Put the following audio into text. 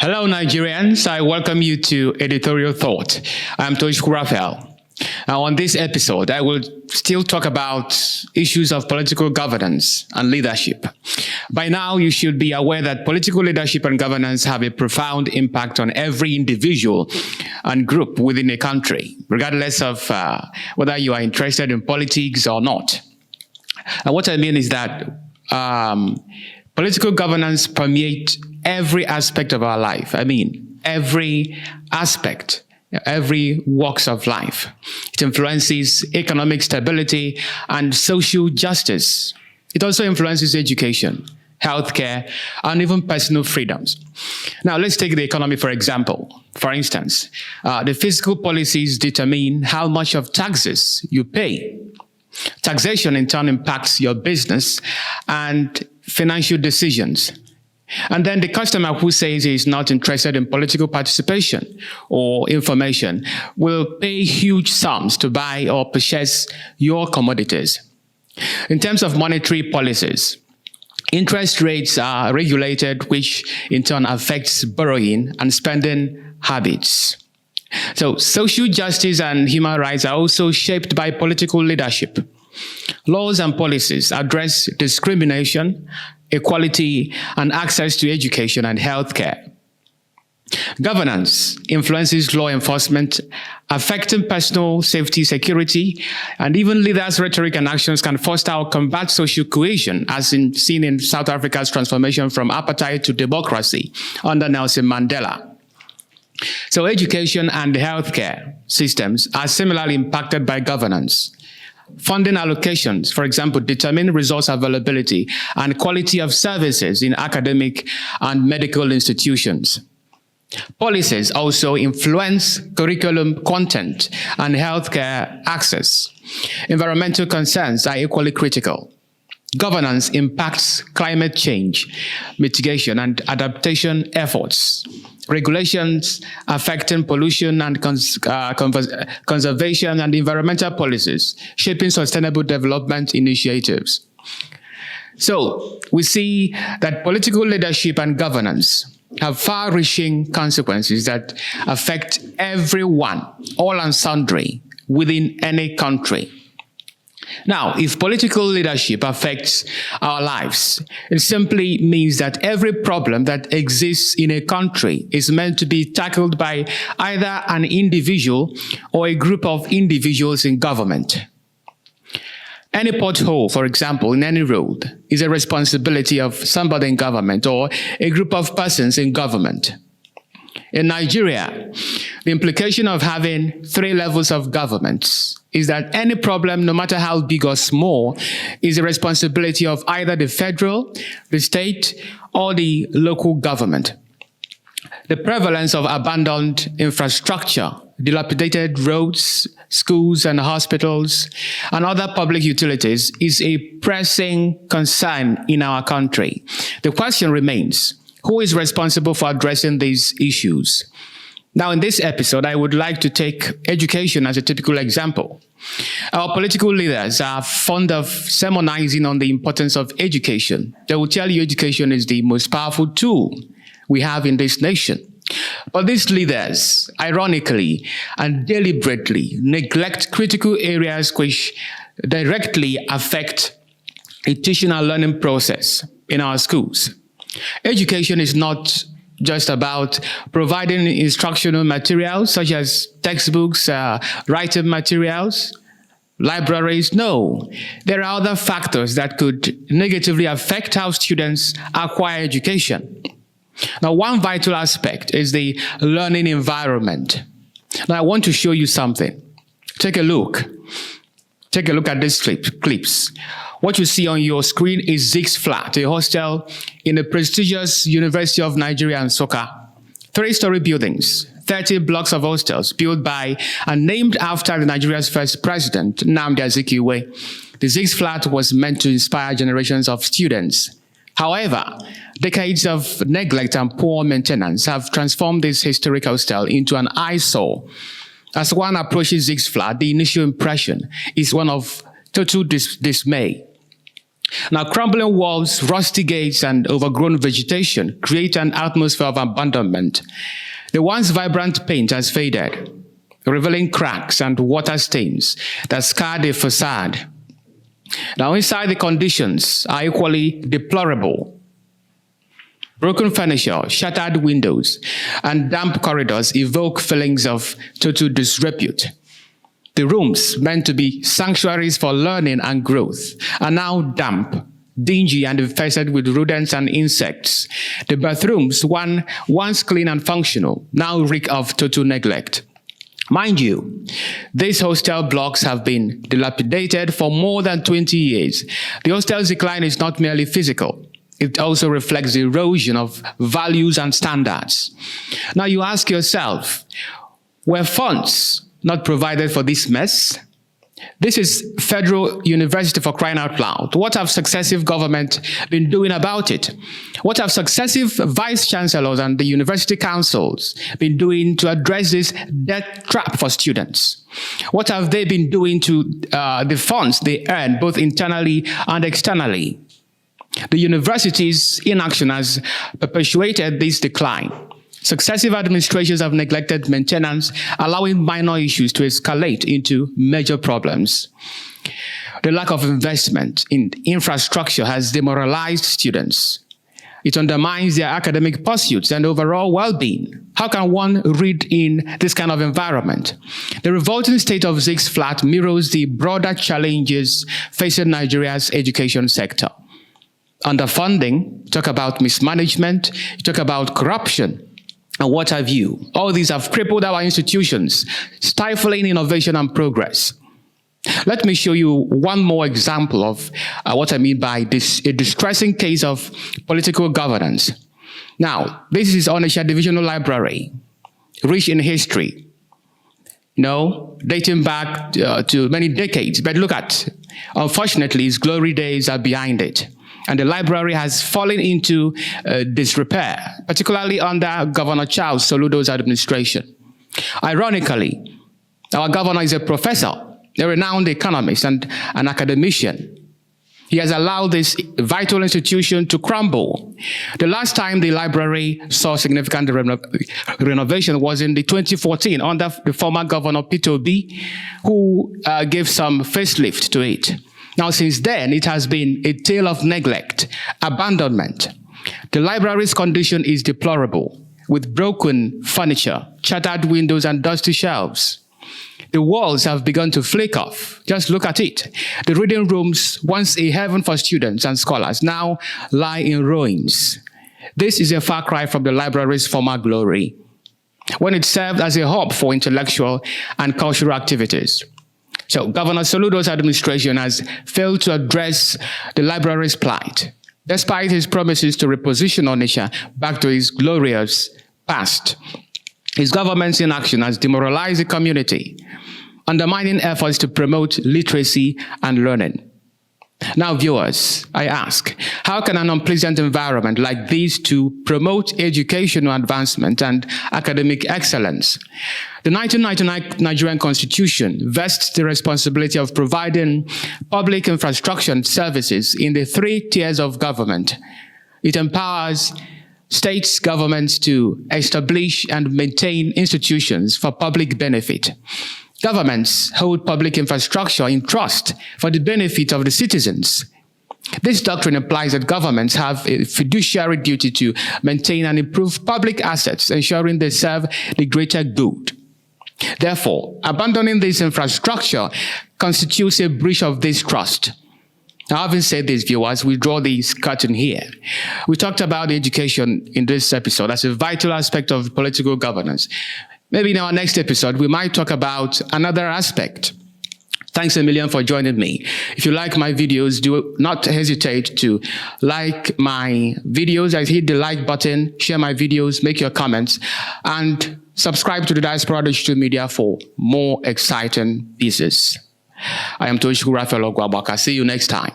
Hello, Nigerians. I welcome you to Editorial Thought. I'm Toshku Raphael. Now, on this episode, I will still talk about issues of political governance and leadership. By now, you should be aware that political leadership and governance have a profound impact on every individual and group within a country, regardless of whether you are interested in politics or not. And what I mean is that political governance permeates every aspect of our life. I mean, every aspect, every walks of life. It influences economic stability and social justice. It also influences education, healthcare, and even personal freedoms. Now, let's take the economy for example. For instance, the fiscal policies determine how much of taxes you pay. Taxation, in turn, impacts your business and financial decisions. And then the customer who says he is not interested in political participation or information will pay huge sums to buy or purchase your commodities. In terms of monetary policies, interest rates are regulated, which in turn affects borrowing and spending habits. So social justice and human rights are also shaped by political leadership. Laws and policies address discrimination, equality, and access to education and healthcare. Governance influences law enforcement, affecting personal safety, security, and even leaders' rhetoric and actions can foster or combat social cohesion, as seen in South Africa's transformation from apartheid to democracy under Nelson Mandela. So education and healthcare systems are similarly impacted by governance. Funding allocations, for example, determine resource availability and quality of services in academic and medical institutions. Policies also influence curriculum content and healthcare access. Environmental concerns are equally critical. Governance impacts climate change, mitigation, and adaptation efforts. Regulations affecting pollution and conservation and environmental policies, shaping sustainable development initiatives. So we see that political leadership and governance have far-reaching consequences that affect everyone, all and sundry, within any country. Now, if political leadership affects our lives, it simply means that every problem that exists in a country is meant to be tackled by either an individual or a group of individuals in government. Any pothole, for example, in any road is a responsibility of somebody in government or a group of persons in government. In Nigeria, the implication of having 3 levels of government is that any problem, no matter how big or small, is the responsibility of either the federal, the state, or the local government. The prevalence of abandoned infrastructure, dilapidated roads, schools and hospitals, and other public utilities is a pressing concern in our country. The question remains, who is responsible for addressing these issues? Now, in this episode, I would like to take education as a typical example. Our political leaders are fond of sermonizing on the importance of education. They will tell you education is the most powerful tool we have in this nation. But these leaders, ironically and deliberately, neglect critical areas which directly affect the teaching and learning process in our schools. Education is not just about providing instructional materials such as textbooks, writing materials, libraries. No, there are other factors that could negatively affect how students acquire education. Now, one vital aspect is the learning environment. Now, I want to show you something. Take a look. Take a look at these clips. What you see on your screen is Zig's Flat, a hostel in the prestigious University of Nigeria, Nsukka. 3-story buildings, 30 blocks of hostels built by and named after Nigeria's first president, Nnamdi Azikiwe. The Zig's Flat was meant to inspire generations of students. However, decades of neglect and poor maintenance have transformed this historic hostel into an eyesore. As one approaches Zig's Flat, the initial impression is one of total dismay. Now, crumbling walls, rusty gates, and overgrown vegetation create an atmosphere of abandonment. The once vibrant paint has faded, revealing cracks and water stains that scar the facade. Now, inside, the conditions are equally deplorable. Broken furniture, shattered windows, and damp corridors evoke feelings of total disrepute. The rooms, meant to be sanctuaries for learning and growth, are now damp, dingy, and infested with rodents and insects. The bathrooms, once clean and functional, now reek of total neglect. Mind you, these hostel blocks have been dilapidated for more than 20 years. The hostel's decline is not merely physical. It also reflects the erosion of values and standards. Now you ask yourself, were funds not provided for this mess? This is Federal University, for crying out loud. What have successive governments been doing about it? What have successive vice chancellors and the university councils been doing to address this death trap for students? What have they been doing to the funds they earn both internally and externally? The university's inaction has perpetuated this decline. Successive administrations have neglected maintenance, allowing minor issues to escalate into major problems. The lack of investment in infrastructure has demoralized students. It undermines their academic pursuits and overall well-being. How can one read in this kind of environment? The revolting state of Zig's flat mirrors the broader challenges facing Nigeria's education sector. Underfunding, talk about mismanagement, talk about corruption, and what have you. All these have crippled our institutions, stifling innovation and progress. Let me show you one more example of what I mean by this, a distressing case of political governance. Now, this is Onitsha Divisional Library, rich in history, dating back to many decades. But look at, unfortunately, its glory days are behind it. And the library has fallen into disrepair, particularly under Governor Charles Soludo's administration. Ironically, our governor is a professor, a renowned economist and an academician. He has allowed this vital institution to crumble. The last time the library saw significant renovation was in the 2014 under the former governor Peter Obi, who gave some facelift to it. Now, since then, it has been a tale of neglect, abandonment. The library's condition is deplorable, with broken furniture, shattered windows, and dusty shelves. The walls have begun to flake off. Just look at it. The reading rooms, once a heaven for students and scholars, now lie in ruins. This is a far cry from the library's former glory, when it served as a hub for intellectual and cultural activities. So Governor Soludo's administration has failed to address the library's plight, despite his promises to reposition Onitsha back to his glorious past. His government's inaction has demoralized the community, undermining efforts to promote literacy and learning. Now, viewers, I ask, how can an unpleasant environment like this to promote educational advancement and academic excellence? The 1999 Nigerian Constitution vests the responsibility of providing public infrastructure and services in the 3 tiers of government. It empowers state governments to establish and maintain institutions for public benefit. Governments hold public infrastructure in trust for the benefit of the citizens. This doctrine implies that governments have a fiduciary duty to maintain and improve public assets, ensuring they serve the greater good. Therefore, abandoning this infrastructure constitutes a breach of this trust. Now, having said this, viewers, we draw this curtain here. We talked about education in this episode as a vital aspect of political governance. Maybe in our next episode, we might talk about another aspect. Thanks a million for joining me. If you like my videos, do not hesitate to like my videos. Hit the like button, share my videos, make your comments, and subscribe to the Diaspora Digital Media for more exciting pieces. I am Toshiko Raphael Ogwabaka. See you next time.